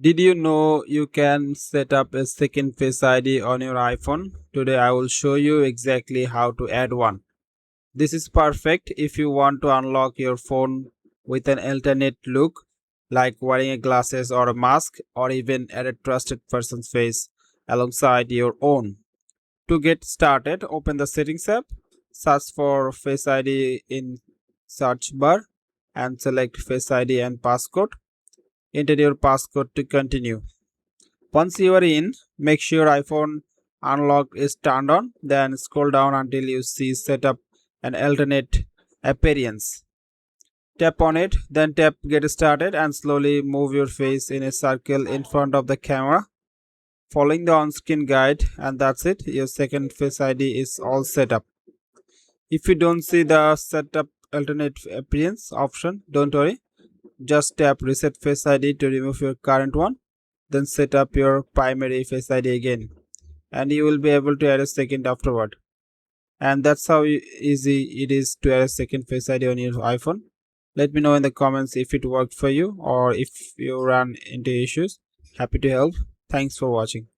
Did you know you can set up a second Face ID on your iPhone? Today I will show you exactly how to add one. This is perfect if you want to unlock your phone with an alternate look, like wearing glasses or a mask, or even add a trusted person's face alongside your own. To get started, open the Settings app, search for Face ID in search bar, and select Face ID and passcode. Enter your passcode to continue. Once you are in, make sure iPhone unlock is turned on, then scroll down until you see setup an alternate appearance. Tap on it, then tap get started and slowly move your face in a circle in front of the camera, following the on-screen guide, and that's it. Your second Face ID is all set up. If you don't see the setup alternate appearance option, don't worry. Just tap reset Face ID to remove your current one, then set up your primary Face ID again, and you will be able to add a second afterward. And that's how easy it is to add a second Face ID on your iPhone. Let me know in the comments if it worked for you or if you run into issues. Happy to help. Thanks for watching.